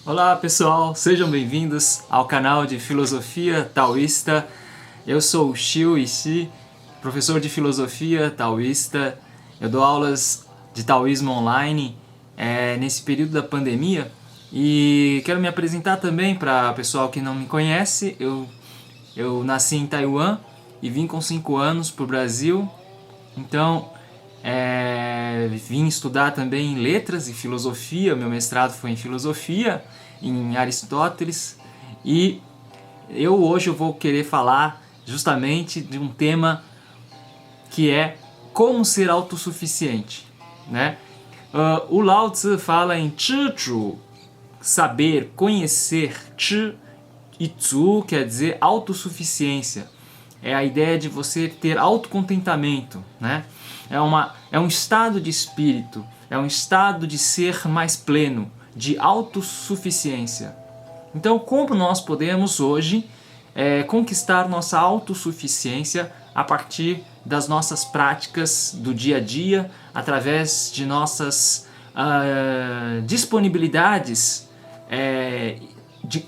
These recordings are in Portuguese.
Olá pessoal, sejam bem-vindos ao canal de Filosofia Taoísta. Eu sou o Xiu Ixi, professor de Filosofia Taoísta. Eu dou aulas de Taoísmo online nesse período da pandemia e quero me apresentar também para o pessoal que não me conhece. Eu nasci em Taiwan e vim com 5 anos para o Brasil, então vim estudar também letras e filosofia. Meu mestrado foi em filosofia, em Aristóteles, e hoje eu vou querer falar justamente de um tema que é como ser autossuficiente, né? O Lao Tzu fala em Zhi, saber, conhecer. Zhi e Zu quer dizer autossuficiência. É a ideia de você ter autocontentamento, né? É um estado de espírito, é um estado de ser mais pleno, de autossuficiência. Então, como nós podemos hoje conquistar nossa autossuficiência a partir das nossas práticas do dia a dia, através de nossas disponibilidades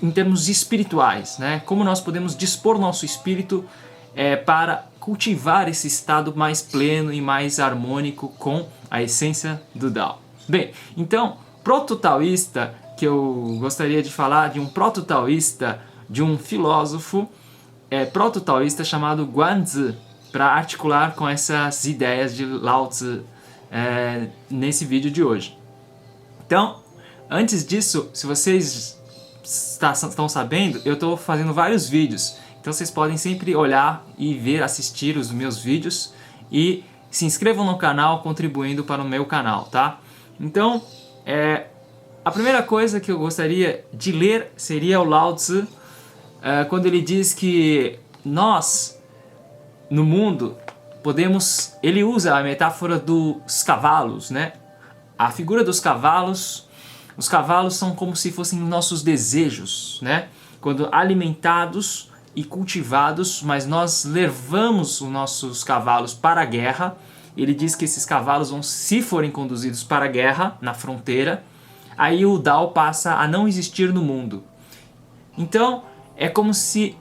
em termos espirituais, né? Como nós podemos dispor nosso espírito para cultivar esse estado mais pleno e mais harmônico com a essência do Tao. Bem, então, proto-taoísta, que eu gostaria de falar de um proto-taoísta, de um filósofo proto-taoísta chamado Guanzi, para articular com essas ideias de Lao Tzu nesse vídeo de hoje. Então, antes disso, se vocês estão sabendo, eu estou fazendo vários vídeos. Então vocês podem sempre olhar e ver, assistir os meus vídeos e se inscrevam no canal contribuindo para o meu canal, tá? Então, a primeira coisa que eu gostaria de ler seria o Lao Tzu, quando ele diz que nós, no mundo, podemos... Ele usa a metáfora dos cavalos, né? A figura dos cavalos... Os cavalos são como se fossem nossos desejos, né? Quando alimentados e cultivados, mas nós levamos os nossos cavalos para a guerra. Ele diz que esses cavalos vão, se forem conduzidos para a guerra, na fronteira, aí o Tao passa a não existir no mundo. Então, é como se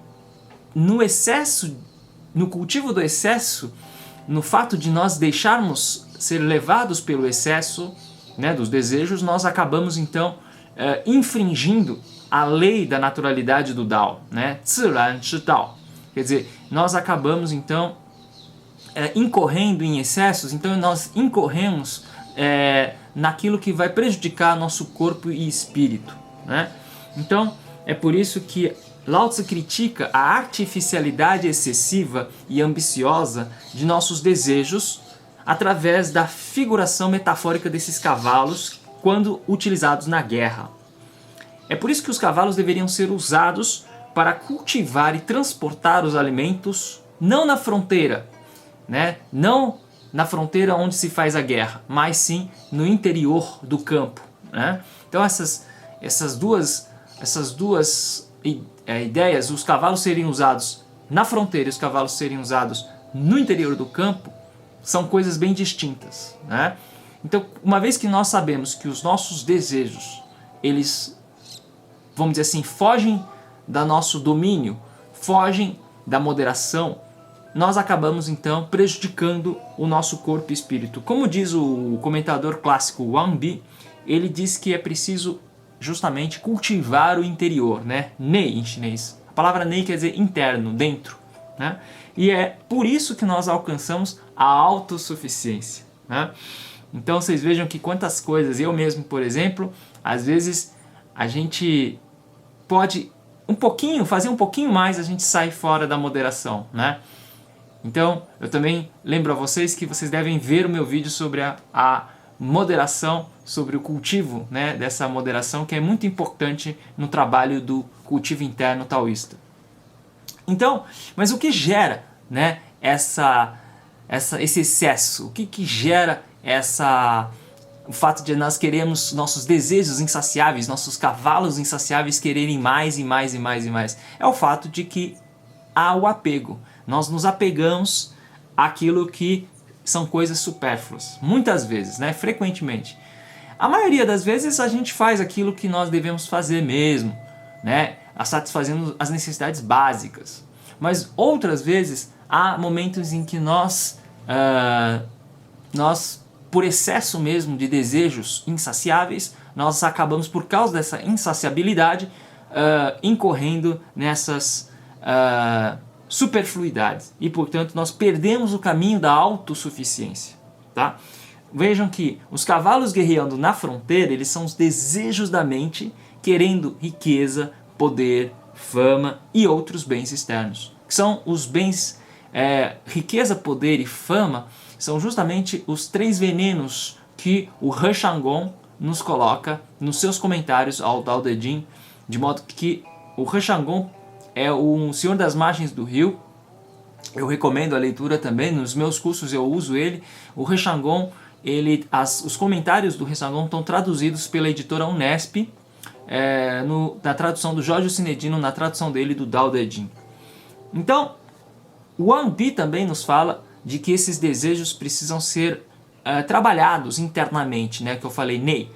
no excesso, no cultivo do excesso, no fato de nós deixarmos ser levados pelo excesso, né, dos desejos, nós acabamos então infringindo a lei da naturalidade do Tao, né? Ziran Shi Dao. Quer dizer, nós acabamos então incorrendo em excessos, então nós incorremos naquilo que vai prejudicar nosso corpo e espírito, né? Então, é por isso que Lao Tzu critica a artificialidade excessiva e ambiciosa de nossos desejos através da figuração metafórica desses cavalos quando utilizados na guerra. É por isso que os cavalos deveriam ser usados para cultivar e transportar os alimentos, não na fronteira, né? Não na fronteira onde se faz a guerra, mas sim no interior do campo, né? Então essas duas ideias, os cavalos serem usados na fronteira e os cavalos serem usados no interior do campo, são coisas bem distintas, né? Então, uma vez que nós sabemos que os nossos desejos, eles, vamos dizer assim, fogem do nosso domínio, fogem da moderação, nós acabamos então prejudicando o nosso corpo e espírito. Como diz o comentador clássico Wang Bi, ele diz que é preciso justamente cultivar o interior, né? Nei em chinês. A palavra nei quer dizer interno, dentro, né? E é por isso que nós alcançamos a autossuficiência, né? Então vocês vejam que quantas coisas, eu mesmo, por exemplo, às vezes a gente pode fazer um pouquinho mais, a gente sai fora da moderação, né? Então eu também lembro a vocês que vocês devem ver o meu vídeo sobre a moderação, sobre o cultivo, né, dessa moderação, que é muito importante no trabalho do cultivo interno taoísta. Então, mas o que gera, né, esse excesso? O que gera o fato de nós queremos, nossos desejos insaciáveis, nossos cavalos insaciáveis quererem mais e mais e mais e mais? É o fato de que há o apego. Nós nos apegamos àquilo que são coisas supérfluas, muitas vezes, né, frequentemente. A maioria das vezes a gente faz aquilo que nós devemos fazer mesmo, né? Satisfazendo as necessidades básicas. Mas outras vezes há momentos em que nós, por excesso mesmo de desejos insaciáveis, nós acabamos, por causa dessa insaciabilidade, incorrendo nessas superfluidades. E, portanto, nós perdemos o caminho da autossuficiência. Tá? Vejam que os cavalos guerreando na fronteira, eles são os desejos da mente, querendo riqueza, poder, fama e outros bens externos. Que são os bens, riqueza, poder e fama, são justamente os 3 venenos que o He Shanggong nos coloca nos seus comentários ao Tao Te Ching, de modo que o He Shanggong é um senhor das margens do rio. Eu recomendo a leitura também, nos meus cursos eu uso ele. O He Shanggong, os comentários do He Shanggong estão traduzidos pela editora Unesp, na tradução do Jorge Cinedino, na tradução dele do Tao Te Ching. Então, o Wang Bi também nos fala de que esses desejos precisam ser trabalhados internamente, né, que eu falei, Nei.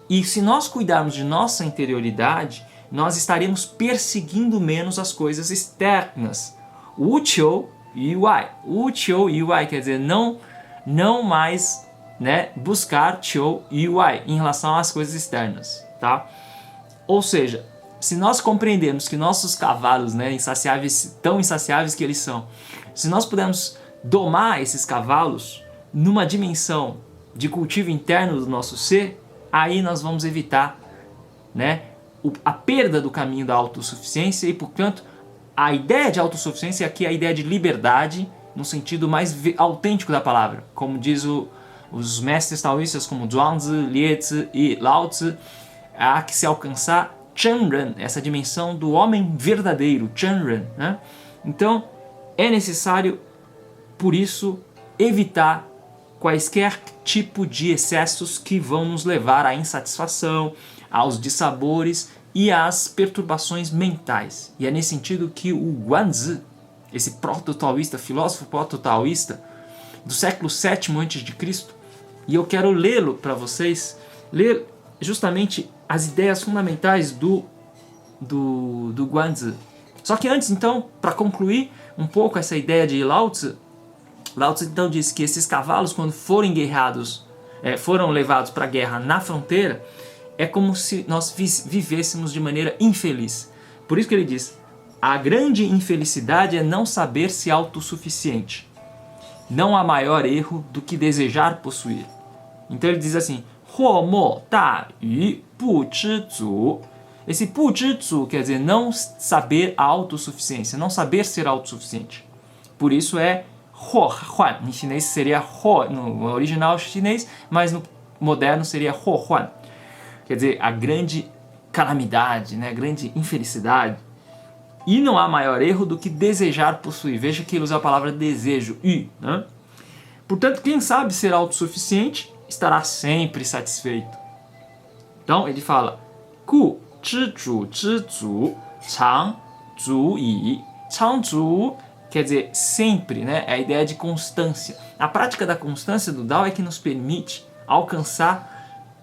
E se nós cuidarmos de nossa interioridade, nós estaremos perseguindo menos as coisas externas. Wu Qiu Yuai. Wu Qiu Yuai quer dizer não mais, né, buscar Qiu Yuai em relação às coisas externas. Tá? Ou seja, se nós compreendermos que nossos cavalos, né, insaciáveis, tão insaciáveis que eles são, se nós pudermos domar esses cavalos numa dimensão de cultivo interno do nosso ser, aí nós vamos evitar, né, a perda do caminho da autossuficiência e, portanto, a ideia de autossuficiência aqui é a ideia de liberdade no sentido mais autêntico da palavra. Como diz os mestres taoístas como Zhuangzi, Liezi e Lao Tzu, há que se alcançar Chenren, essa dimensão do homem verdadeiro, Chenren, né? Então, é necessário, por isso, evitar quaisquer tipo de excessos que vão nos levar à insatisfação, aos dissabores e às perturbações mentais. E é nesse sentido que o Guanzi, esse proto-taoísta, filósofo proto-taoísta do século VII a.C., e eu quero lê-lo para vocês, ler justamente as ideias fundamentais do Guanzi. Só que antes, então, para concluir um pouco essa ideia de Lao Tzu então diz que esses cavalos, quando foram levados para a guerra na fronteira, é como se nós vivêssemos de maneira infeliz. Por isso que ele diz, a grande infelicidade é não saber se autossuficiente. Não há maior erro do que desejar possuir. Então ele diz assim, Huo mo da yu bu zhi zu. Esse bu zhi zu quer dizer não saber a autossuficiência, não saber ser autossuficiente. Por isso é Huo Huan. Em chinês seria Huo, no original chinês, mas no moderno seria Huo Huan. Quer dizer, a grande calamidade, né? A grande infelicidade. E não há maior erro do que desejar possuir. Veja que ele usa a palavra desejo, yu, né? Portanto, quem sabe ser autossuficiente estará sempre satisfeito. Então, ele fala Gu zhi zhu zhi zu chang zu yi. Chang zu quer dizer sempre, né? É a ideia de constância. A prática da constância do Tao é que nos permite alcançar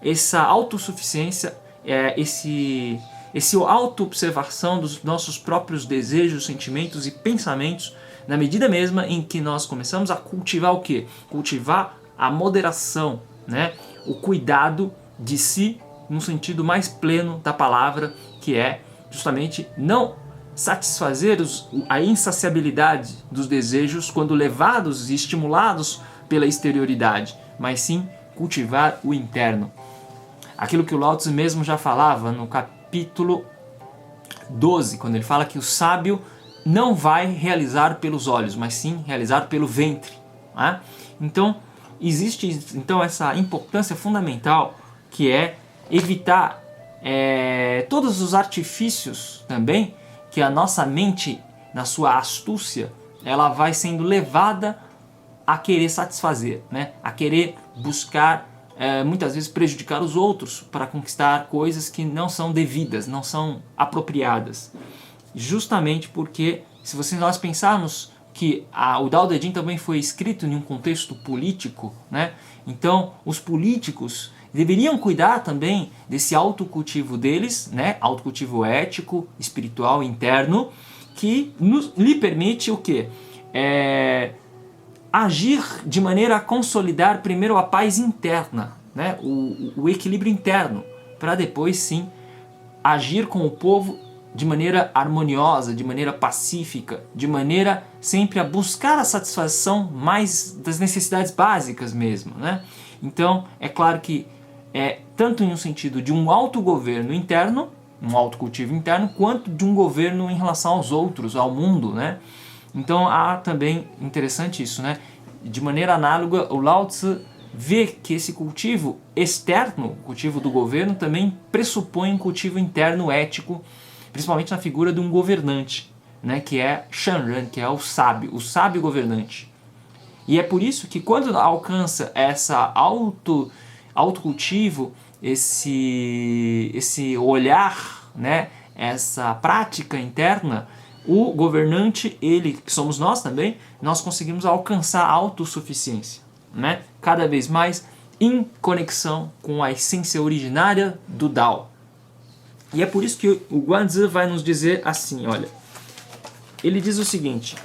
essa autossuficiência, essa auto-observação dos nossos próprios desejos, sentimentos e pensamentos, na medida mesma em que nós começamos a cultivar o quê? Cultivar a moderação, né? O cuidado de si no sentido mais pleno da palavra, que é justamente não satisfazer a insaciabilidade dos desejos quando levados e estimulados pela exterioridade, mas sim cultivar o interno. Aquilo que o Lao Tzu mesmo já falava no capítulo 12, quando ele fala que o sábio não vai realizar pelos olhos, mas sim realizar pelo ventre. Né? Então, existe essa importância fundamental que é evitar todos os artifícios também que a nossa mente, na sua astúcia, ela vai sendo levada a querer satisfazer, né? A querer buscar muitas vezes prejudicar os outros para conquistar coisas que não são devidas, não são apropriadas. Justamente porque, se nós pensarmos que o Tao Te Ching também foi escrito em um contexto político, né? Então os políticos deveriam cuidar também desse autocultivo deles, né? Autocultivo ético, espiritual, interno, que lhe permite o quê? Agir de maneira a consolidar primeiro a paz interna, né? o equilíbrio interno, para depois sim agir com o povo de maneira harmoniosa, de maneira pacífica, de maneira sempre a buscar a satisfação mais das necessidades básicas mesmo, né? Então, é claro que tanto em um sentido de um autogoverno interno, um autocultivo interno, quanto de um governo em relação aos outros, ao mundo, né? Então, há também, interessante isso, né? De maneira análoga, o Lao Tzu vê que esse cultivo externo, o cultivo do governo, também pressupõe um cultivo interno ético, principalmente na figura de um governante, né, que é Shanren, que é o sábio governante. E é por isso que quando alcança essa autocultivo, esse olhar, né, essa prática interna, o governante, ele, que somos nós também, nós conseguimos alcançar a autossuficiência, né, cada vez mais em conexão com a essência originária do Tao. E é por isso que o Guanzi vai nos dizer assim, olha, ele diz o seguinte,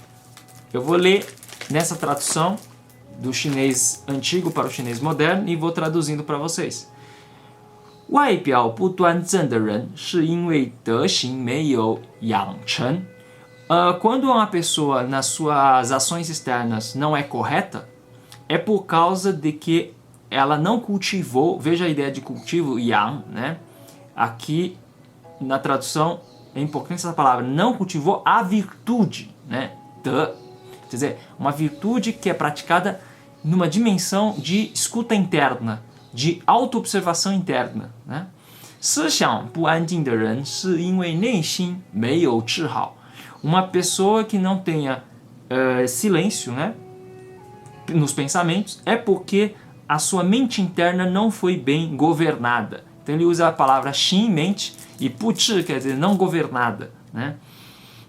eu vou ler nessa tradução do chinês antigo para o chinês moderno e vou traduzindo para vocês. 外表不端正的人是因为德行没有养成。Quando uma pessoa nas suas ações externas não é correta, é por causa de que ela não cultivou, veja a ideia de cultivo, yang, né? Aqui na tradução é importante essa palavra, não cultivou a virtude, né? Quer dizer, uma virtude que é praticada numa dimensão de escuta interna, de auto-observação interna, né? 思想不安静的人是因为内心没有治好。 Uma pessoa que não tenha silêncio, né, nos pensamentos é porque a sua mente interna não foi bem governada. Então ele usa a palavra xin, mente, e puchi, quer dizer não governada, né?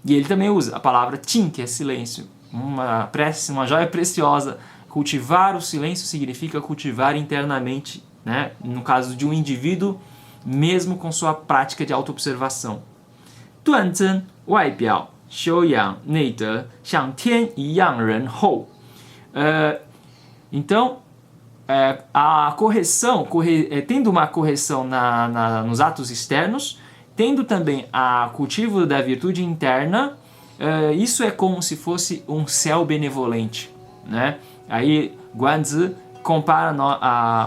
E ele também usa a palavra tin, que é silêncio. Uma joia preciosa. Cultivar o silêncio significa cultivar internamente, né? No caso de um indivíduo, mesmo com sua prática de autoobservação. 端正外表 修养内德像天一样仁厚。Então, a correção, tendo uma correção nos atos externos, tendo também o cultivo da virtude interna, isso é como se fosse um céu benevolente, né? Aí Guanzi compara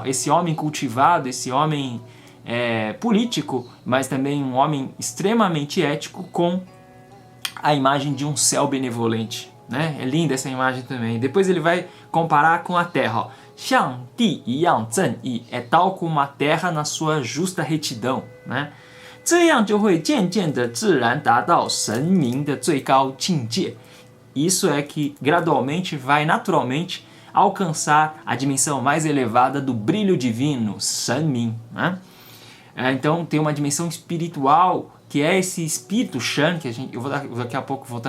esse homem cultivado, esse homem político, mas também um homem extremamente ético com a imagem de um céu benevolente, né? É linda essa imagem também. Depois ele vai comparar com a terra. 像地一样正义, é tal como a terra na sua justa retidão, né? 这样就会渐渐的自然达到神明的最高境界. Isso é que gradualmente vai naturalmente alcançar a dimensão mais elevada do brilho divino, Sanmin, né? Então tem uma dimensão espiritual que é esse espírito Shan, que daqui a pouco vou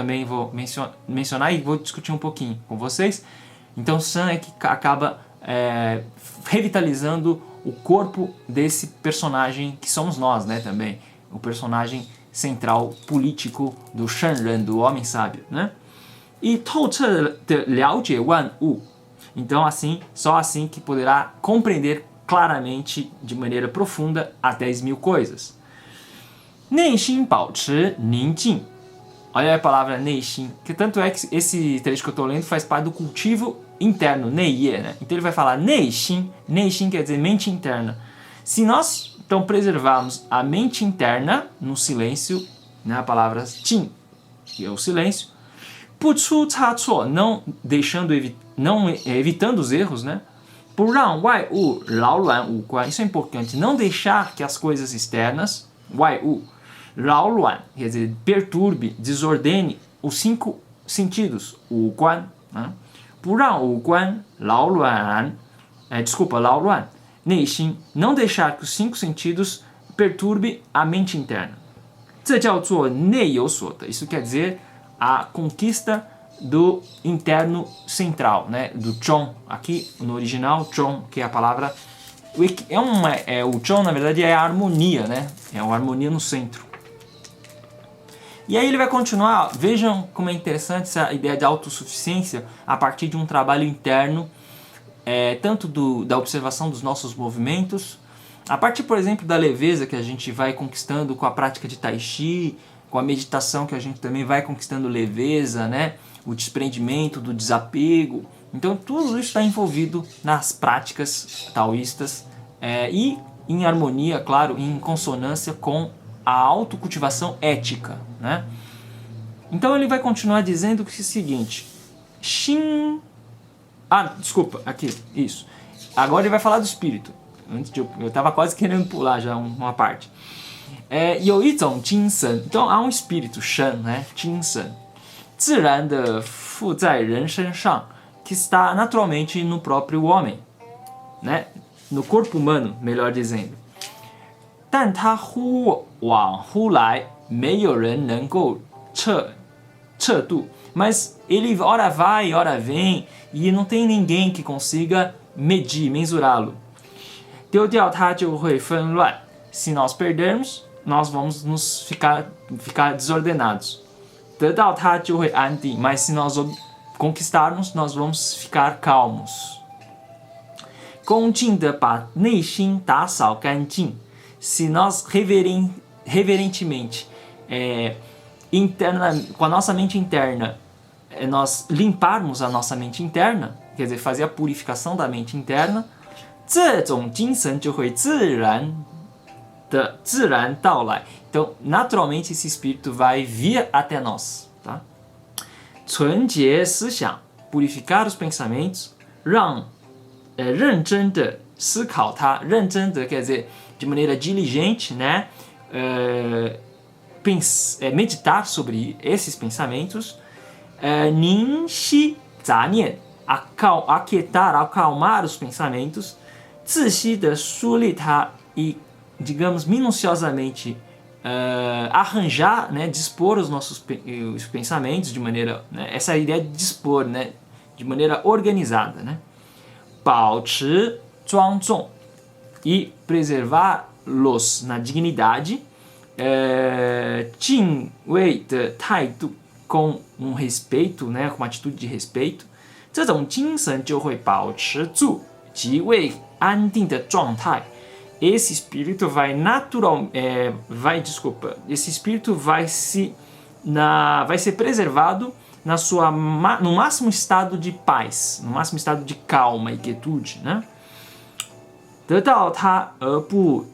mencionar e vou discutir um pouquinho com vocês. Então San é que acaba revitalizando o corpo desse personagem que somos nós, né, também. O personagem central político do Shanren, do homem sábio, né? E 透彻的了解万物. Então só assim que poderá compreender claramente, de maneira profunda, as 10.000 coisas. 内心保持宁静. Olha a palavra 内心, que tanto é que esse trecho que eu estou lendo faz parte do cultivo interno, 内业, né? Então ele vai falar 内心quer dizer mente interna. Se nós então preservarmos a mente interna no silêncio, né, a palavra 静, que é o silêncio, 不出差错, não evitando os erros, né? 不让外物扰乱五官, isso é importante, não deixar que as coisas externas, 外物, 扰乱, quer dizer, perturbe, desordene os 5 sentidos, 五官, né? 不让五官扰乱, desculpa, 扰乱, 内心, não deixar que os 5 sentidos perturbe a mente interna. 这叫做内有所得, isso quer dizer a conquista do interno central, né? Do Chong, aqui no original Chong, que é a palavra O Zhong, na verdade, é a harmonia, né? É a harmonia no centro. E aí ele vai continuar, vejam como é interessante essa ideia de autossuficiência a partir de um trabalho interno, tanto da observação dos nossos movimentos, a partir, por exemplo, da leveza que a gente vai conquistando com a prática de Tai Chi, com a meditação que a gente também vai conquistando leveza, né? O desprendimento, do desapego. Então tudo isso está envolvido nas práticas taoístas e em harmonia, claro, em consonância com a autocultivação ética, né? Então ele vai continuar dizendo que é o seguinte: aqui, isso. Agora ele vai falar do espírito. Eu estava quase querendo pular já uma parte. Então há um espírito, Shen, né? Jinsen, 自然的附在人身上, que está naturalmente no próprio homem, né? No corpo humano, melhor dizendo. 但它忽往忽来，没有人能够测度. Mas ele ora vai, ora vem, e não tem ninguém que consiga medir, mensurá-lo. 丢掉它就会纷乱. Se nós perdermos, nós vamos nos ficar desordenados. 得到它就会安定, mas se nós conquistarmos, nós vamos ficar calmos. 恭敬地把内心打扫干净. Se nós reverentemente, com a nossa mente interna, nós limparmos a nossa mente interna, quer dizer, fazer a purificação da mente interna, 这种精神就会自然到来. Então, naturalmente, esse espírito vai vir até nós. Tá? 纯洁思想, purificar os pensamentos, 让认真的思考它, 认真的 quer dizer, de maneira diligente, né? Meditar sobre esses pensamentos, 凝息杂念, aquietar, acalmar os pensamentos, 仔细的梳理它 e, digamos, minuciosamente arranjar, né, dispor os nossos os pensamentos de maneira, né, essa ideia de dispor, né, de maneira organizada, né? 保持庄重 e preservá-los na dignidade, 敬畏的态度 com um respeito, né, com uma atitude de respeito, 这种精神就会保持住极为安定的状态. Esse espírito vai esse espírito vai ser preservado no máximo estado de paz, no máximo estado de calma e quietude, né? 得到它而不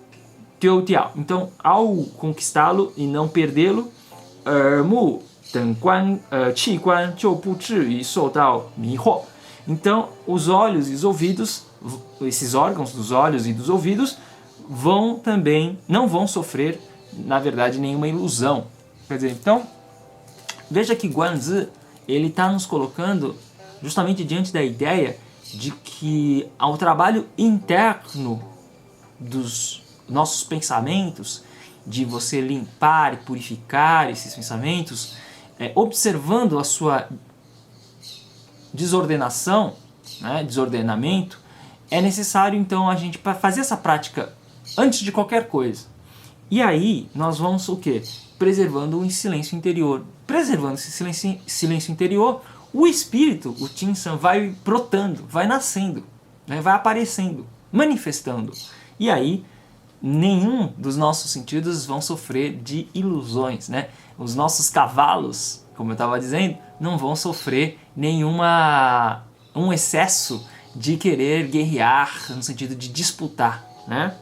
丢掉. Então, ao conquistá-lo e não perdê-lo, 耳目等器官就不至于受到迷惑. Então, os olhos e os ouvidos, esses órgãos dos olhos e dos ouvidos, não vão sofrer, na verdade, nenhuma ilusão. Quer dizer, então, veja que Guanzi, ele está nos colocando justamente diante da ideia de que ao trabalho interno dos nossos pensamentos, de você limpar e purificar esses pensamentos, observando a sua desordenação, né, desordenamento, é necessário então a gente fazer essa prática antes de qualquer coisa. E aí nós vamos o quê? Preservando o silêncio interior. Preservando esse silêncio interior, o espírito, o Jinsan, vai brotando, vai nascendo, né, vai aparecendo, manifestando. E aí nenhum dos nossos sentidos vão sofrer de ilusões, né? Os nossos cavalos, como eu estava dizendo, não vão sofrer um excesso de querer guerrear, no sentido de disputar, né?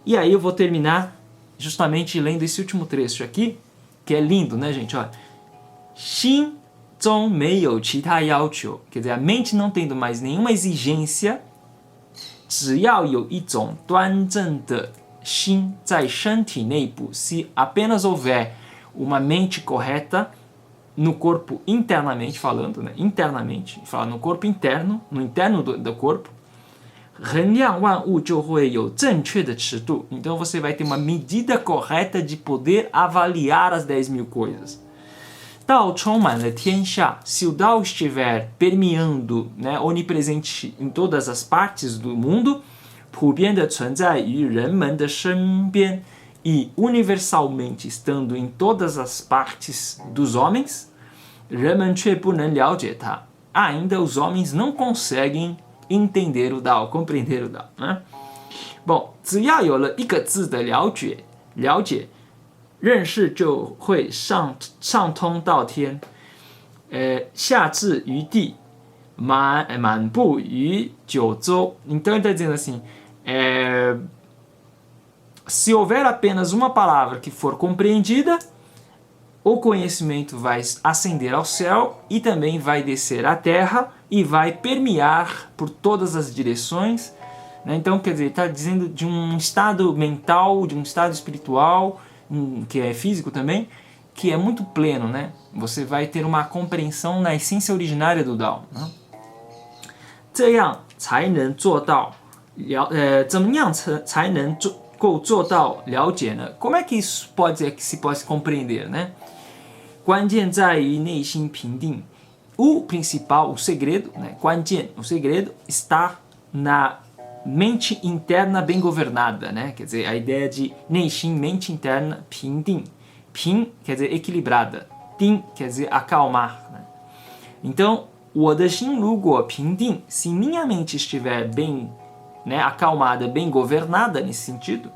E aí eu vou terminar justamente lendo esse último trecho aqui, que é lindo, né, gente? Olha, 心中没有其他要求, quer dizer, a mente não tendo mais nenhuma exigência, 只要有一种端正的心在身体内部, se apenas houver uma mente correta no corpo internamente falando, né? Internamente, fala no corpo interno, no interno do corpo, 衡量万物就会有正确的尺度. Então você vai ter uma medida correta de poder avaliar as 10.000 coisas. 道充满了天下, se o Dao estiver permeando, né, onipresente em todas as partes do mundo, 普遍地存在于人们的身边 e universalmente estando em todas as partes dos homens, 人们却不能了解它. Ainda os homens não conseguem entender o Dao, compreender o Dao, né? Bom, 只要有了一个字的了解，认识就会上通到天，下至于地，满布于九州. Então ele está dizendo assim, se houver apenas uma palavra que for compreendida, o conhecimento vai ascender ao céu e também vai descer à terra e vai permear por todas as direções. Então, quer dizer, está dizendo de um estado mental, de um estado espiritual, que é físico também, que é muito pleno, né? Você vai ter uma compreensão na essência originária do Dao, né? 这样才能做到怎么样才能够做到了解呢? Como é que isso se pode compreender, né? 关键在于内心平定. O principal, o segredo, né? 关键, o segredo está na mente interna bem governada, né? Quer dizer, a ideia de 内心, mente interna, 平定. 平 quer dizer equilibrada, 定 quer dizer acalmar, né? Então, 我的心如果平定, se minha mente estiver bem, né, acalmada, bem governada nesse sentido,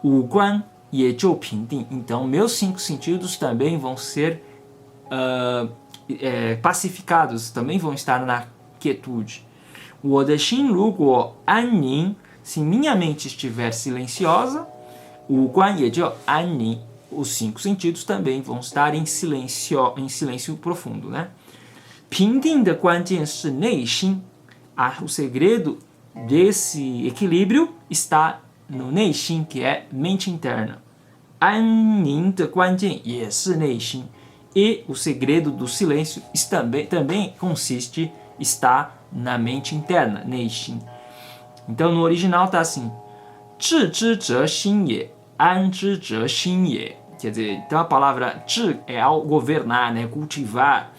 五官也就平定. Então, meus 5 sentidos também vão ser pacificados, também vão estar na quietude. 我的心如果安宁, se minha mente estiver silenciosa, 五官也就安宁, os 5 sentidos também vão estar em silêncio profundo, né? 平定的关键是内心. O segredo desse equilíbrio está no 内心, que é mente interna. 安宁的关键也是内心. E o segredo do silêncio também está na mente interna, 内心. Então no original está assim, 智之者心也, 安之者心也. Quer dizer, então a palavra 智 é ao governar, né, cultivar.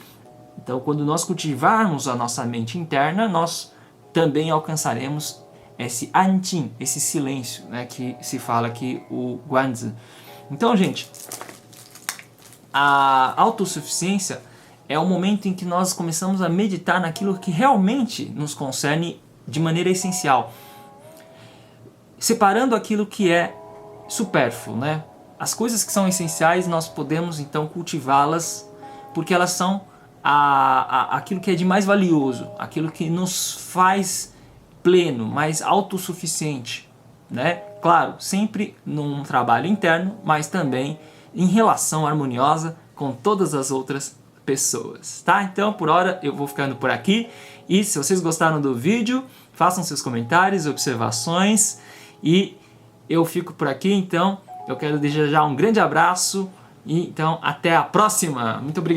Então, quando nós cultivarmos a nossa mente interna, nós também alcançaremos esse anjing, esse silêncio, né, que se fala aqui o Guanzi. Então, gente, a autossuficiência é o momento em que nós começamos a meditar naquilo que realmente nos concerne de maneira essencial, separando aquilo que é supérfluo, né? As coisas que são essenciais nós podemos então cultivá-las porque elas são aquilo que é de mais valioso, aquilo que nos faz pleno, mais autossuficiente, né? Claro, sempre num trabalho interno, mas também em relação harmoniosa com todas as outras pessoas, tá? Então, por hora, eu vou ficando por aqui. E se vocês gostaram do vídeo, façam seus comentários, observações. E eu fico por aqui, então. Eu quero desejar um grande abraço. E então, até a próxima. Muito obrigado.